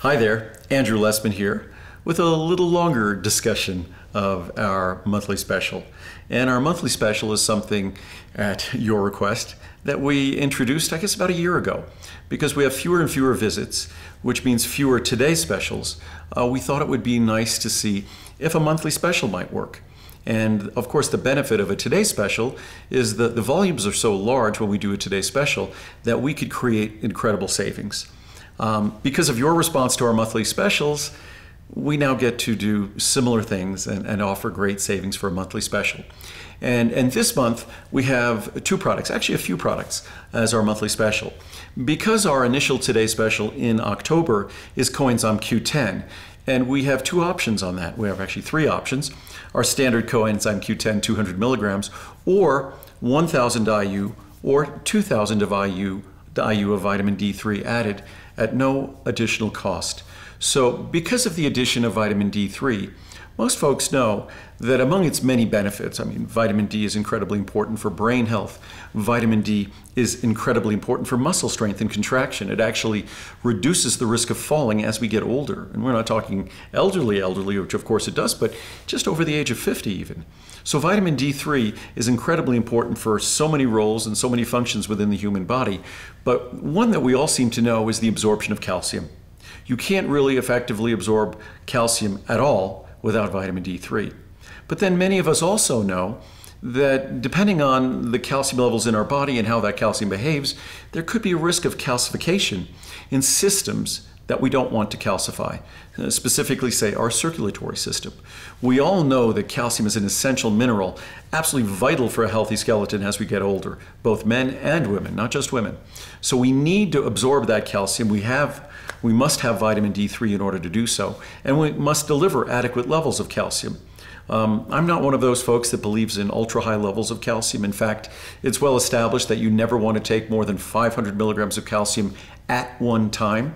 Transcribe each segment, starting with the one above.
Hi there, Andrew Lessman here with a little longer discussion of our monthly special. And our monthly special is something at your request that we introduced, I guess, about a year ago. Because we have fewer and fewer visits, which means fewer Today specials, we thought it would be nice to see if a monthly special might work. And of course, the benefit of a Today special is that the volumes are so large when we do a Today special that we could create incredible savings. Because of your response to our monthly specials, we now get to do similar things and offer great savings for a monthly special. And this month, we have two products, actually a few products, as our monthly special. Because our initial Today special in October is Coenzyme Q10, and we have two options on that. We have actually three options. Our standard Coenzyme Q10 200 milligrams, or 1,000 IU, or 2,000 of IU of vitamin D3 added at no additional cost. So because of the addition of vitamin D3, most folks know that among its many benefits, vitamin D is incredibly important for brain health. Vitamin D is incredibly important for muscle strength and contraction. It actually reduces the risk of falling as we get older. And we're not talking elderly, which of course it does, but just over the age of 50 even. So vitamin D3 is incredibly important for so many roles and so many functions within the human body. But one that we all seem to know is the absorption of calcium. You can't really effectively absorb calcium at all without vitamin D3. But then many of us also know that depending on the calcium levels in our body and how that calcium behaves, there could be a risk of calcification in systems that we don't want to calcify, specifically say our circulatory system. We all know that calcium is an essential mineral, absolutely vital for a healthy skeleton as we get older, both men and women, not just women. So we need to absorb that calcium. We must have vitamin D3 in order to do so, and we must deliver adequate levels of calcium. I'm not one of those folks that believes in ultra high levels of calcium. In fact, it's well established that you never want to take more than 500 milligrams of calcium at one time.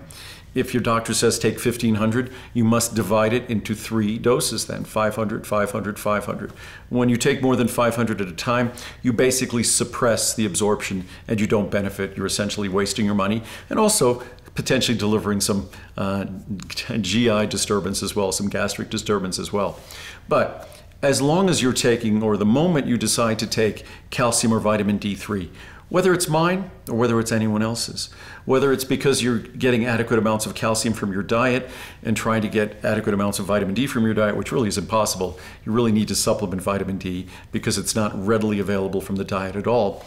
If your doctor says take 1,500, you must divide it into 3 doses then, 500, 500, 500. When you take more than 500 at a time, you basically suppress the absorption and you don't benefit. You're essentially wasting your money and also potentially delivering some GI disturbance as well, some gastric disturbance as well. But as long as you're taking, or the moment you decide to take calcium or vitamin D3, whether it's mine or whether it's anyone else's, whether it's because you're getting adequate amounts of calcium from your diet and trying to get adequate amounts of vitamin D from your diet, which really is impossible. You really need to supplement vitamin D because it's not readily available from the diet at all.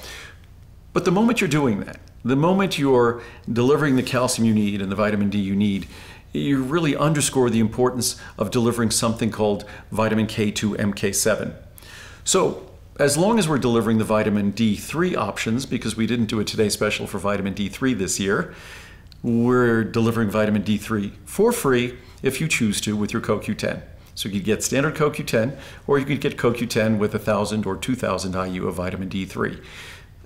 But the moment you're doing that, the moment you're delivering the calcium you need and the vitamin D you need, you really underscore the importance of delivering something called vitamin K2 MK7. So as long as we're delivering the vitamin D3 options, because we didn't do a Today special for vitamin D3 this year, we're delivering vitamin D3 for free if you choose to with your CoQ10. So you could get standard CoQ10, or you could get CoQ10 with 1,000 or 2,000 IU of vitamin D3.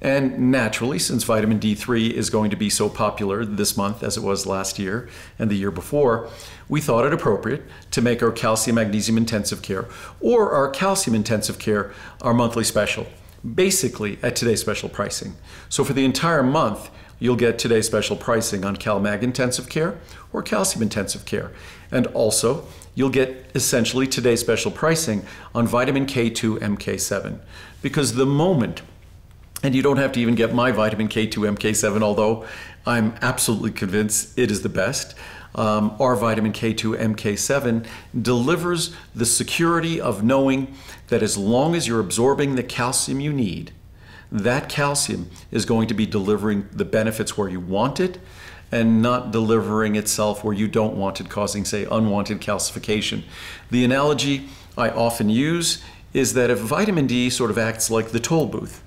And naturally, since vitamin D3 is going to be so popular this month as it was last year and the year before, we thought it appropriate to make our calcium magnesium intensive care or our calcium intensive care our monthly special, basically at Today special pricing. So for the entire month, you'll get Today special pricing on CalMag intensive care or calcium intensive care. And also, you'll get essentially Today special pricing on vitamin K2 MK7, because the moment, and you don't have to even get my vitamin K2 MK7, although I'm absolutely convinced it is the best. Our vitamin K2 MK7 delivers the security of knowing that as long as you're absorbing the calcium you need, that calcium is going to be delivering the benefits where you want it and not delivering itself where you don't want it, causing, say, unwanted calcification. The analogy I often use is that if vitamin D sort of acts like the toll booth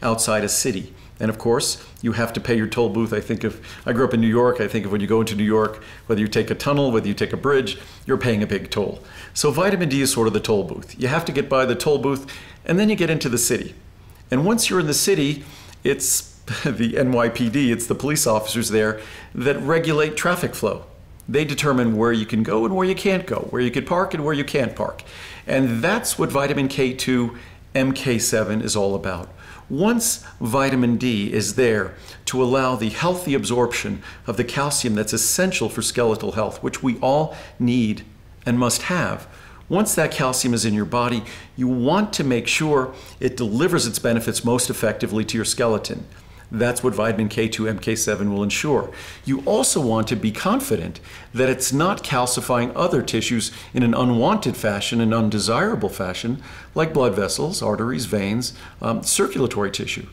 outside a city. And of course, you have to pay your toll booth. I grew up in New York. I think of when you go into New York, whether you take a tunnel, whether you take a bridge, you're paying a big toll. So vitamin D is sort of the toll booth. You have to get by the toll booth, and then you get into the city. And once you're in the city, it's the NYPD, it's the police officers there that regulate traffic flow. They determine where you can go and where you can't go, where you can park and where you can't park. And that's what vitamin K2 MK7 is all about. Once vitamin D is there to allow the healthy absorption of the calcium that's essential for skeletal health, which we all need and must have, once that calcium is in your body, you want to make sure it delivers its benefits most effectively to your skeleton. That's what vitamin K2 MK7 will ensure. You also want to be confident that it's not calcifying other tissues in an unwanted fashion, an undesirable fashion, like blood vessels, arteries, veins, circulatory tissue.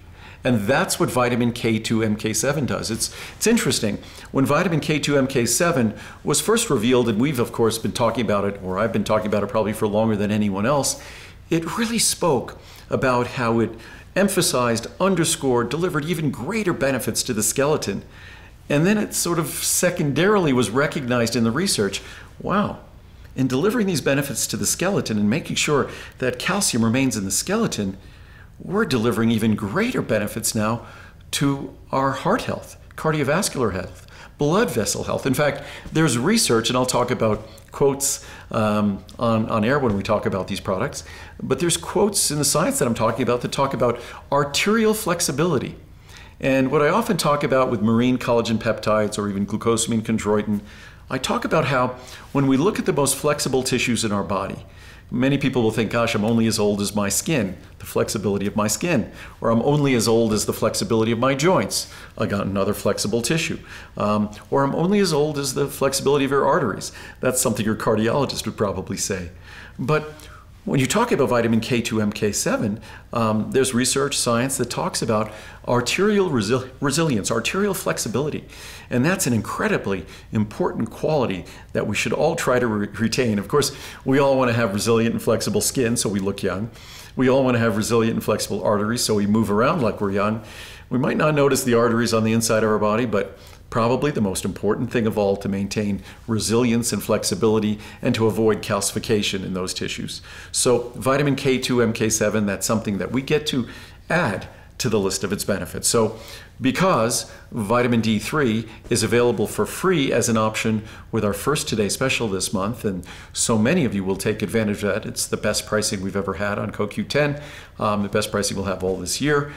And that's what vitamin K2 MK7 does. It's interesting. When vitamin K2 MK7 was first revealed, and we've of course been talking about it, or I've been talking about it probably for longer than anyone else, it really spoke about how it emphasized, underscored, delivered even greater benefits to the skeleton. And then it sort of secondarily was recognized in the research. Wow, in delivering these benefits to the skeleton and making sure that calcium remains in the skeleton, we're delivering even greater benefits now to our heart health, cardiovascular health, blood vessel health. In fact, there's research, and I'll talk about quotes on air when we talk about these products, but there's quotes in the science that I'm talking about that talk about arterial flexibility. And what I often talk about with marine collagen peptides or even glucosamine chondroitin, I talk about how when we look at the most flexible tissues in our body, many people will think, gosh, I'm only as old as my skin, the flexibility of my skin, or I'm only as old as the flexibility of my joints. I got another flexible tissue. Or I'm only as old as the flexibility of your arteries. That's something your cardiologist would probably say. But when you talk about vitamin K2 MK7, there's research, science that talks about arterial resilience, arterial flexibility. And that's an incredibly important quality that we should all try to retain. Of course, we all want to have resilient and flexible skin, so we look young. We all want to have resilient and flexible arteries, so we move around like we're young. We might not notice the arteries on the inside of our body, but probably the most important thing of all to maintain resilience and flexibility and to avoid calcification in those tissues. So vitamin K2 MK7, that's something that we get to add to the list of its benefits. So because vitamin D3 is available for free as an option with our First Today special this month, and so many of you will take advantage of that. It's the best pricing we've ever had on CoQ10, the best pricing we'll have all this year.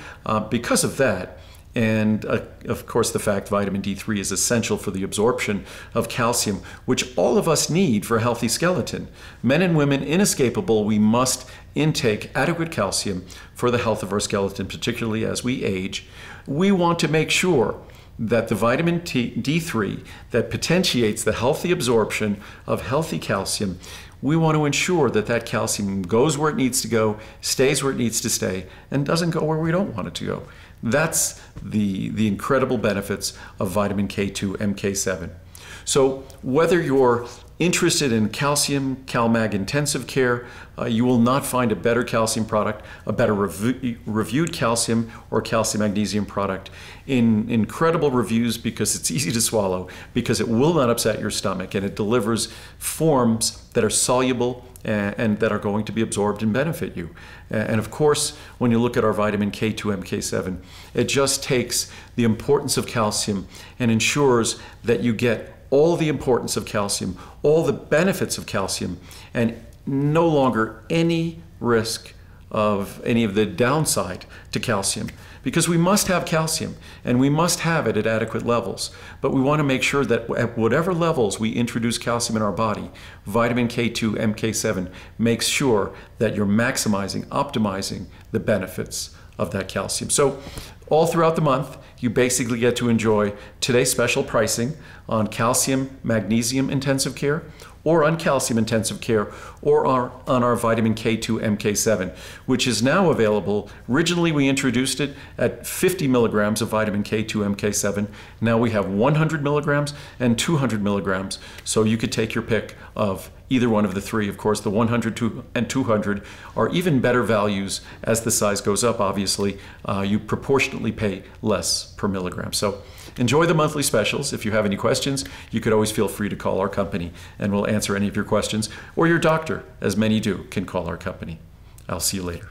Because of that, and of course the fact vitamin D3 is essential for the absorption of calcium, which all of us need for a healthy skeleton. Men and women, inescapable, we must intake adequate calcium for the health of our skeleton, particularly as we age. We want to make sure that the vitamin D3 that potentiates the healthy absorption of healthy calcium, we want to ensure that that calcium goes where it needs to go, stays where it needs to stay, and doesn't go where we don't want it to go. That's the incredible benefits of vitamin K2 MK7. So whether you're interested in calcium, CalMag intensive care, you will not find a better calcium product, a better reviewed calcium or calcium magnesium product in incredible reviews, because it's easy to swallow, because it will not upset your stomach, and it delivers forms that are soluble and that are going to be absorbed and benefit you. And of course, when you look at our vitamin K2 MK7, it just takes the importance of calcium and ensures that you get all the importance of calcium, all the benefits of calcium, and no longer any risk of any of the downside to calcium. Because we must have calcium, and we must have it at adequate levels. But we want to make sure that at whatever levels we introduce calcium in our body, vitamin K2 MK7 makes sure that you're maximizing, optimizing the benefits of that calcium. So all throughout the month, you basically get to enjoy today's special pricing on calcium, magnesium intensive care, or on calcium intensive care, or on our vitamin K2 MK7, which is now available. Originally, we introduced it at 50 milligrams of vitamin K2 MK7. Now we have 100 milligrams and 200 milligrams. So you could take your pick of either one of the three. Of course, the 100 and 200 are even better values as the size goes up, obviously. You proportionately pay less per milligram. So enjoy the monthly specials. If you have any questions, you could always feel free to call our company, and we'll answer any of your questions. Or your doctor, as many do, can call our company. I'll see you later.